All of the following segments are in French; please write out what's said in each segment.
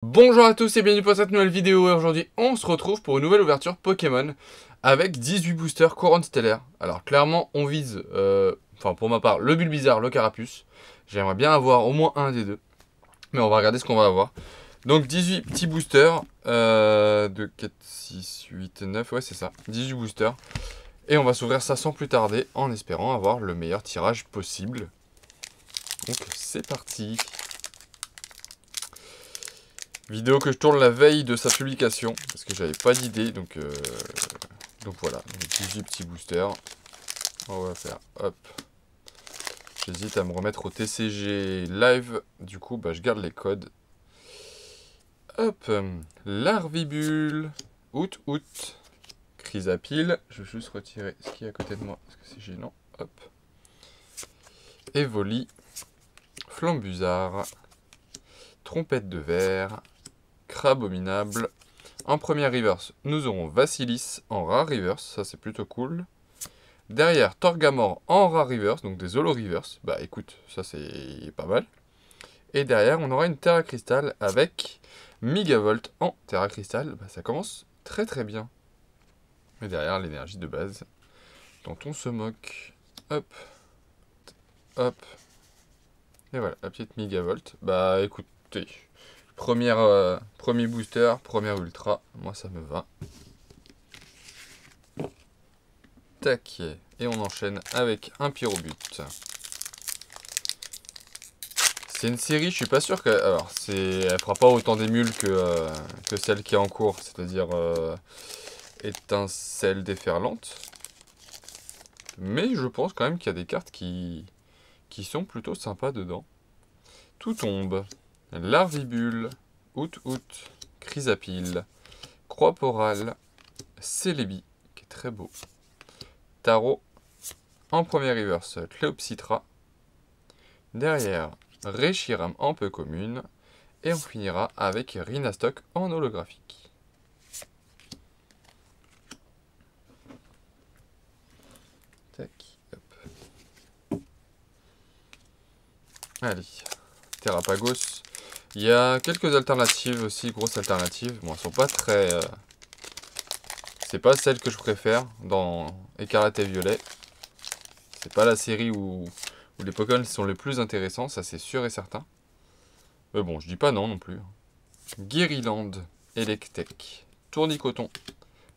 Bonjour à tous et bienvenue pour cette nouvelle vidéo. Et aujourd'hui on se retrouve pour une nouvelle ouverture Pokémon avec 18 boosters couronne stellaire. Alors clairement on vise, enfin pour ma part, le Bulbizarre, le Carapuce. J'aimerais bien avoir au moins un des deux. Mais on va regarder ce qu'on va avoir. Donc 18 petits boosters, 2, 4, 6, 8, 9, ouais c'est ça, 18 boosters. Et on va s'ouvrir ça sans plus tarder en espérant avoir le meilleur tirage possible. Donc c'est parti. Vidéo que je tourne la veille de sa publication, parce que j'avais pas d'idée, donc voilà, donc 18 petits boosters. On va faire, hop. J'hésite à me remettre au TCG live, du coup bah, je garde les codes. Hop, Larvibule, Out, Chrysapile, je vais juste retirer ce qui est à côté de moi, parce que c'est gênant, hop. Evoli, Flambuzard, Trompette de verre, Crabominable. En première reverse, nous aurons Vassilis en rare reverse, ça c'est plutôt cool. Derrière, Torgamore en rare reverse, donc des holo reverse. Bah écoute, ça c'est pas mal. Et derrière, on aura une Terra Crystal avec Megavolt en Terra Crystal. Bah ça commence très très bien. Et derrière, l'énergie de base, dont on se moque. Hop, hop. Et voilà, la petite Megavolt. Bah écoutez, premier booster, première ultra, moi ça me va. Tac, et on enchaîne avec un Pyrobut. C'est une série, je suis pas sûr que... Alors, elle fera pas autant d'émules que celle qui est en cours, c'est-à-dire étincelle déferlante. Mais je pense quand même qu'il y a des cartes qui sont plutôt sympas dedans. Tout tombe. Larvibule, Out, Chrysapile, Croix-Porale, Celebi, qui est très beau. Tarot, en premier reverse, Cléopsitra. Derrière, Reshiram en peu commune. Et on finira avec Rhinastock en holographique. Tac, hop. Allez, Terrapagos. Il y a quelques alternatives aussi, grosses alternatives. Bon, elles sont pas très... C'est pas celle que je préfère dans Écarlate et Violet. C'est pas la série où les Pokémon sont les plus intéressants, ça c'est sûr et certain. Mais bon, je dis pas non non plus. Guériland, Electek, Tournicoton,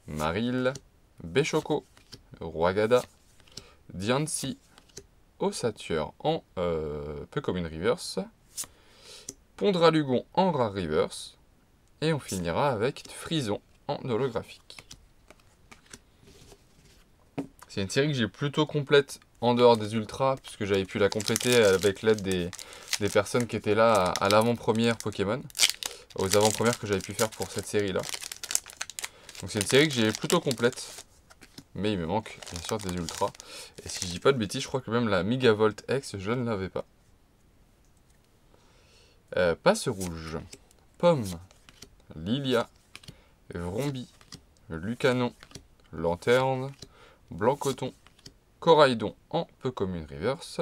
Marill, Béchoco, Roigada, Diancie, Ossature en peu comme une reverse, Pondralugon en rare reverse, et on finira avec Frison en holographique. C'est une série que j'ai plutôt complète en dehors des ultras, puisque j'avais pu la compléter avec l'aide des personnes qui étaient là à l'avant-première Pokémon, aux avant-premières que j'avais pu faire pour cette série-là. Donc c'est une série que j'ai plutôt complète, mais il me manque bien sûr des ultras. Et si je dis pas de bêtises, je crois que même la Megavolt X, je ne l'avais pas. Passe rouge, Pomme, Lilia, Vrombi, Lucanon, Lanterne, Blanc-Coton, Coraidon en peu commune reverse,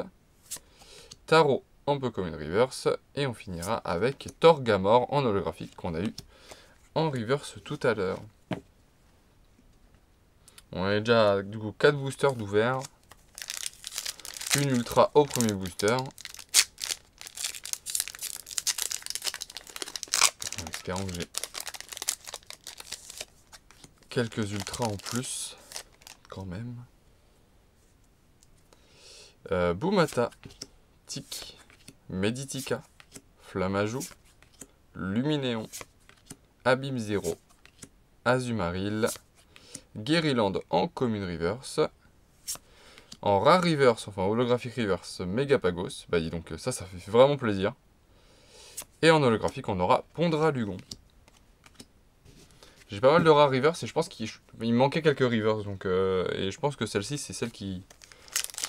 Tarot en peu commune reverse, et on finira avec Torgamore en holographique qu'on a eu en reverse tout à l'heure. On a déjà du coup 4 boosters d'ouvert, une ultra au premier booster. En espérant que j'ai quelques ultras en plus, quand même. Boumata, Tic, Meditica, Flammajou, Luminéon, Abîme Zero, Azumarill, Guériland en commune reverse, en rare reverse, enfin holographique reverse, Megapagos, bah dis donc ça fait vraiment plaisir. Et en holographique on aura Pondralugon. J'ai pas mal de rares reverse et je pense qu'il me manquait quelques reverse, donc et je pense que celle-ci c'est celle qui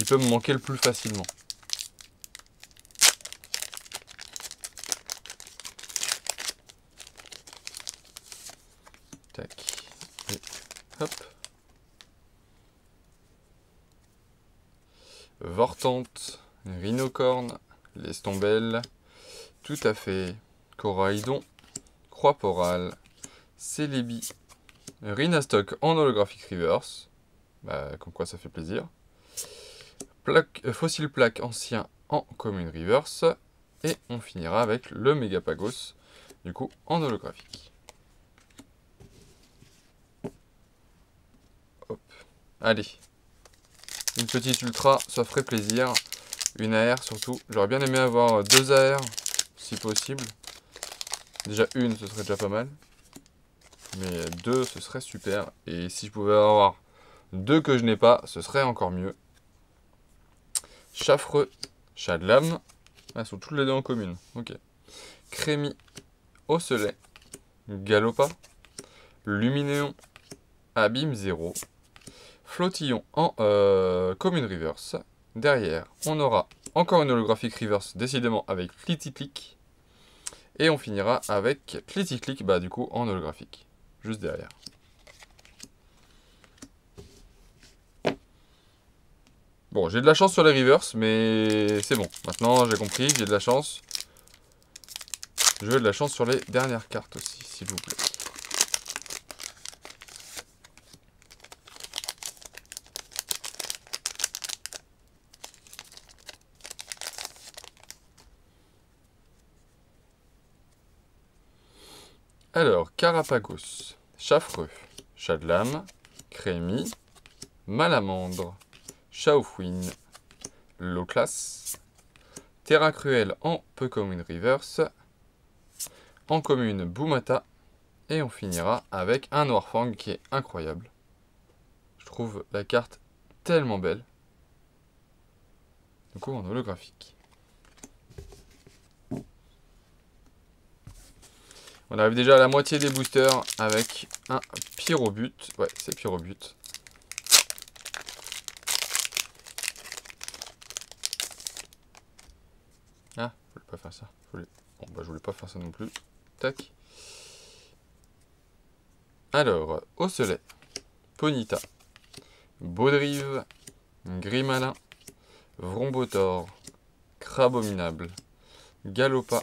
peut me manquer le plus facilement. Tac. Et hop. Vortante, Rhinocorne, Lestombelle, tout à fait, Coraidon, Proie-Poral, Celebi, Rhinastock en holographique reverse. Bah, comme quoi ça fait plaisir. Fossile plaque ancien en commune reverse. Et on finira avec le Megapagos, du coup en holographique. Hop. Allez. Une petite ultra, ça ferait plaisir. Une AR surtout. J'aurais bien aimé avoir 2 AR, si possible. Déjà une, ce serait déjà pas mal. Mais 2, ce serait super. Et si je pouvais avoir 2 que je n'ai pas, ce serait encore mieux. Chaffreux, Chadlam. Ah, elles sont toutes les deux en commune. Ok. Crémy, Osselet, Galopa, Luminéon, Abîme 0, Flottillon en commune reverse. Derrière, on aura encore une holographique reverse, décidément avec Cliticlic. Et on finira avec Cliticlic, bah du coup en holographique. Juste derrière. Bon, j'ai de la chance sur les reverse, mais c'est bon. Maintenant, j'ai compris, j'ai de la chance. Je veux de la chance sur les dernières cartes aussi, s'il vous plaît. Alors, Carapagos, Chaffreux, Chadlam, Crémy, Malamandre, Chaufouine, Loclas, Terra Cruel en peu commune reverse, en commune Boumata, et on finira avec un Noirfang qui est incroyable. Je trouve la carte tellement belle. Du coup en holographique. On arrive déjà à la moitié des boosters avec un Pyrobut. Ouais, c'est Pyrobut. Ah, je voulais pas faire ça. Bon, bah, je voulais pas faire ça non plus. Tac. Alors, Osselet, Ponita, Baudrive, Grimalin, Vrombotor, Crabominable, Galopa,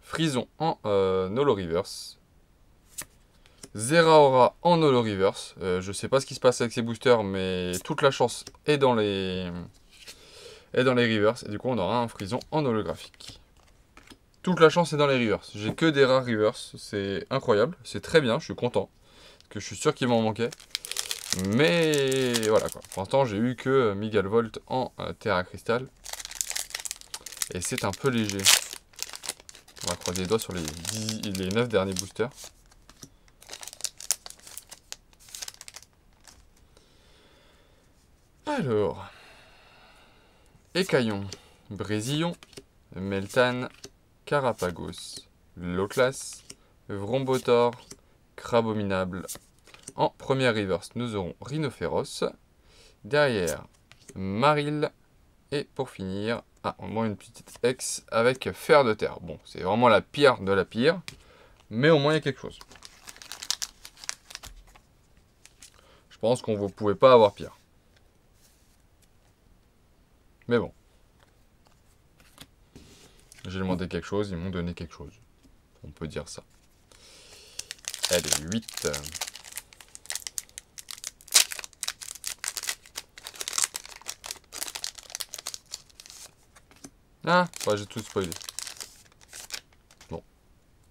Frison en Holo Reverse, Zeraora en Holo Reverse. Je sais pas ce qui se passe avec ces boosters, mais toute la chance est dans les reverse. Et du coup, on aura un Frison en holographique. Toute la chance est dans les reverse. J'ai que des rares reverse. C'est incroyable. C'est très bien. Je suis content. Parce que je suis sûr qu'il m'en manquait. Mais voilà quoi. Pour l'instant, j'ai eu que Miguel Volt en Terra Crystal. Et c'est un peu léger. On va croiser les doigts sur les 9 derniers boosters. Alors. Écaillon, Brésillon, Meltan, Carapagos, Loclas, Vrombotor, Crabominable. En première reverse, nous aurons Rhinophéros. Derrière, Maril. Et pour finir, au moins une petite X avec Fer de Terre. Bon, c'est vraiment la pire de la pire. Mais au moins, il y a quelque chose. Je pense qu'on ne pouvait pas avoir pire. Mais bon. J'ai demandé quelque chose, ils m'ont donné quelque chose. On peut dire ça. Allez, 8. Ah, ouais, j'ai tout spoilé. Bon,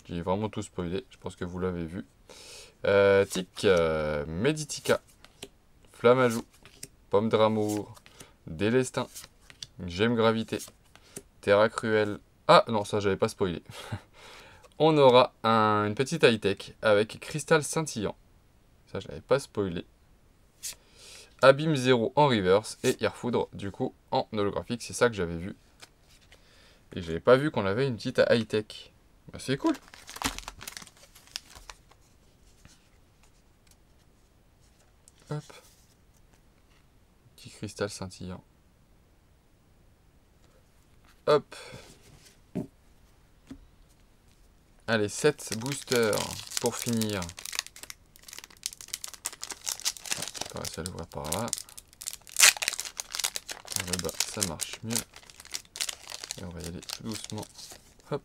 j'ai vraiment tout spoilé. Je pense que vous l'avez vu. Tic, Meditica, Flammajou, Pomme d'amour, Délestin, Gemme Gravité, Terra Cruel. Ah non, ça j'avais pas spoilé. On aura une petite high-tech avec Cristal Scintillant. Ça j'avais pas spoilé. Abîme 0 en reverse et Airfoudre du coup en holographique. C'est ça que j'avais vu. Et j'avais pas vu qu'on avait une petite high-tech. Bah, c'est cool. Hop. Petit cristal scintillant. Hop. Allez, 7 boosters pour finir. Je vais pas réussir à l'ouvrir par là. Le bas, ça marche mieux. Et on va y aller tout doucement. Hop.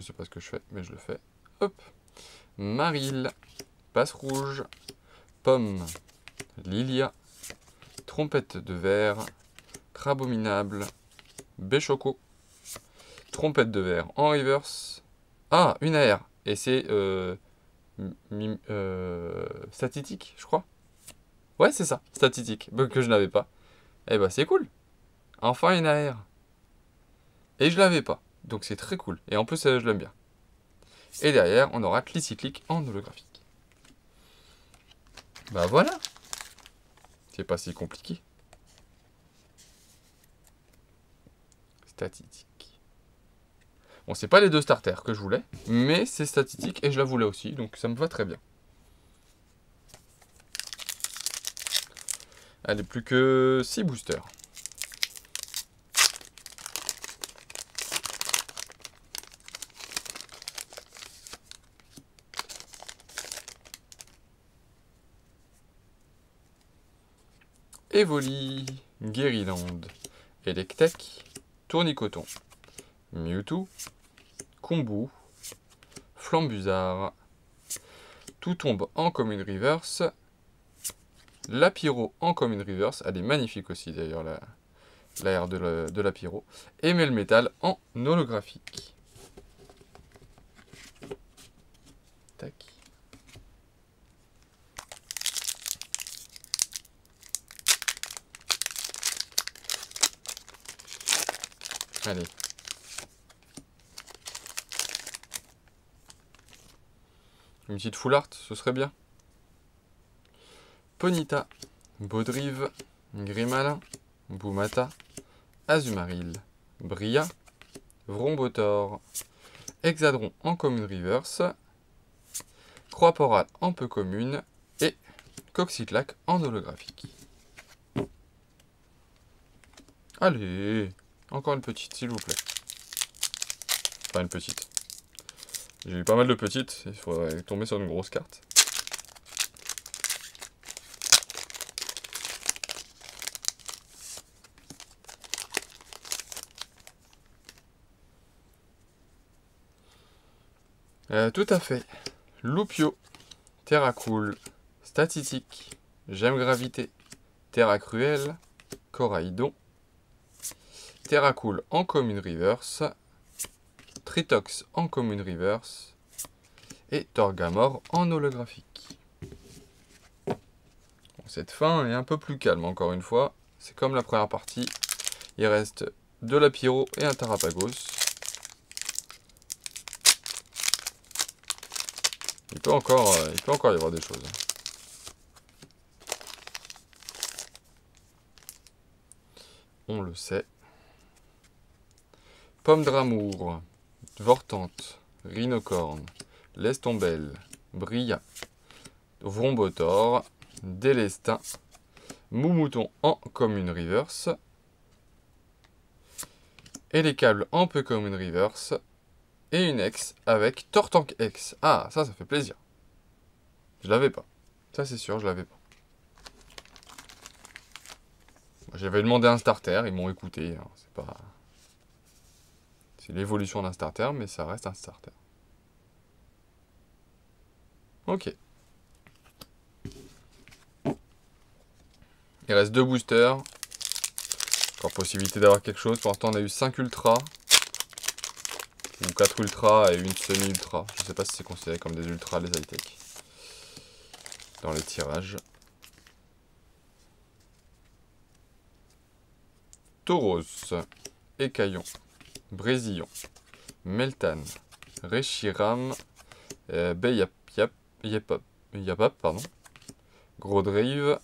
Je sais pas ce que je fais, mais je le fais. Hop. Maril. Passe rouge. Pomme. Lilia. Trompette de verre. Crabominable. Béchoco. Trompette de verre en reverse. Ah, une AR. Et c'est statistique, je crois. Ouais, c'est ça, statistique, que je n'avais pas. Eh bah, c'est cool. Enfin une AR. Et je l'avais pas. Donc c'est très cool. Et en plus, je l'aime bien. Et derrière, on aura Clicyclic en holographique. Bah voilà. C'est pas si compliqué. Statistique. Bon, c'est pas les 2 starters que je voulais, mais c'est statistique et je la voulais aussi, donc ça me va très bien. Allez, plus que 6 boosters. Evoli, Guériland, Electek, Tournicoton, Mewtwo, Combu, Flambuzard, tout tombe en commune reverse, Lapiro en commune reverse, elle est magnifique aussi d'ailleurs la R de Lapiro, et Melmetal en holographique. Tac. Allez. Une petite full art, ce serait bien. Ponyta, Baudrive, Grimalin, Boumata, Azumaril, Bria, Vrombotor, Hexadron en commune reverse, Croix-Poral en peu commune et Coxyclac en holographique. Allez, encore une petite s'il vous plaît. Enfin une petite. J'ai eu pas mal de petites, il faudrait tomber sur une grosse carte. Tout à fait. Loupio, Terracool, Statistique, Gemme Gravité, Terra Cruel, Coraidon, Terracool en commune reverse, Tritox en commune reverse et Torgamore en holographique. Bon, cette fin est un peu plus calme encore une fois. C'est comme la première partie. Il reste de la Pyro et un Tarapagos. Il peut encore y avoir des choses. On le sait. Pomme d'Amour, Vortante, Rhinocorne, Lestombelle, Bria, Vrombotor, Délestin, Moumouton en commune reverse, et les câbles en peu commune reverse, et une X avec Tortank X. Ah, ça fait plaisir. Je l'avais pas. Ça, c'est sûr, je l'avais pas. J'avais demandé un starter, ils m'ont écouté. Hein. C'est pas... C'est l'évolution d'un starter, mais ça reste un starter. Ok. Il reste 2 boosters. Encore possibilité d'avoir quelque chose. Pour l'instant, on a eu 5 ultras. Ou 4 ultras et une semi-ultra. Je ne sais pas si c'est considéré comme des ultras, les high-tech. Dans les tirages. Tauros, Écaillon, Brésillon, Meltan, Reshiram, Yapap, pardon, Gros Drive,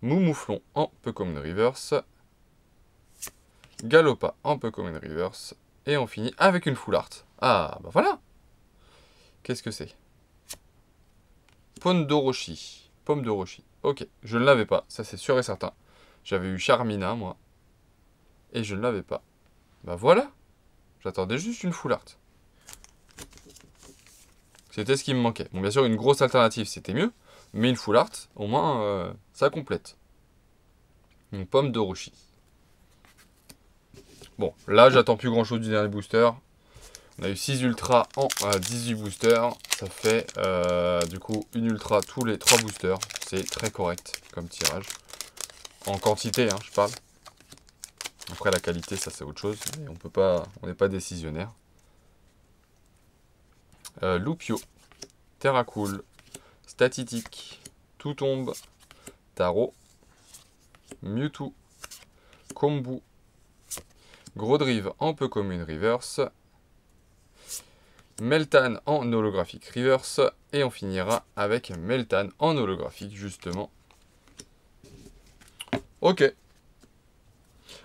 Moumouflon en peu commune reverse, Galopa en peu commune reverse, et on finit avec une full art. Ah, bah voilà. Qu'est-ce que c'est? Pomme d'Orochi. Pomme d'Orochi. Ok, je ne l'avais pas, ça c'est sûr et certain. J'avais eu Charmina, moi. Et je ne l'avais pas. Bah voilà. J'attendais juste une full art. C'était ce qui me manquait. Bon, bien sûr, une grosse alternative, c'était mieux. Mais une full art, au moins, ça complète. Une pomme d'Orochi. Bon, là, j'attends plus grand chose du dernier booster. On a eu 6 ultras en 18 boosters. Ça fait du coup une ultra tous les 3 boosters. C'est très correct comme tirage. En quantité, hein, je parle. Après la qualité, ça c'est autre chose. Mais on peut pas, on n'est pas décisionnaire. Loupio, Terracool, Statitique, Tout Tombe, Taro, Mewtwo, Kombu, Grodrive en peu commune reverse, Meltan en holographique reverse, et on finira avec Meltan en holographique justement. Ok.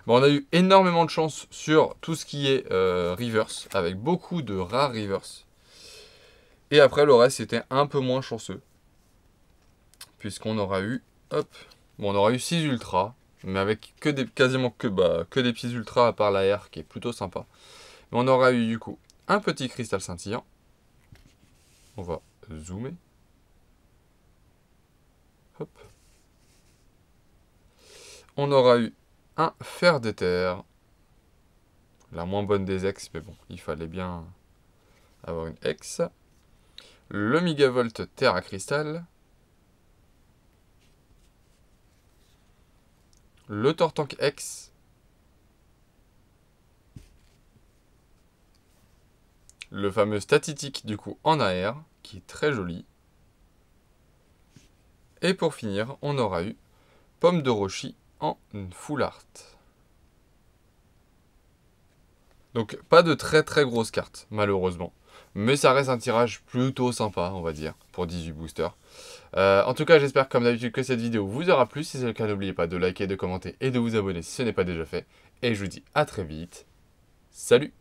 Bon, on a eu énormément de chance sur tout ce qui est reverse, avec beaucoup de rares reverse. Et après le reste c'était un peu moins chanceux. Puisqu'on aura eu, hop, bon, on aura eu 6 ultras, mais avec que des, quasiment que des petits ultras à part la R qui est plutôt sympa. Mais on aura eu du coup un petit cristal scintillant. On va zoomer. Hop. On aura eu un fer d'éther. La moins bonne des ex, mais bon, il fallait bien avoir une ex. Le Megavolt Terra Cristal. Le Tortank X. Le fameux Statitique du coup en AR, qui est très joli. Et pour finir, on aura eu Pomme de Roshi en full art. Donc pas de très grosses cartes, malheureusement. Mais ça reste un tirage plutôt sympa, on va dire, pour 18 boosters. En tout cas, j'espère comme d'habitude que cette vidéo vous aura plu. Si c'est le cas, n'oubliez pas de liker, de commenter et de vous abonner si ce n'est pas déjà fait. Et je vous dis à très vite. Salut!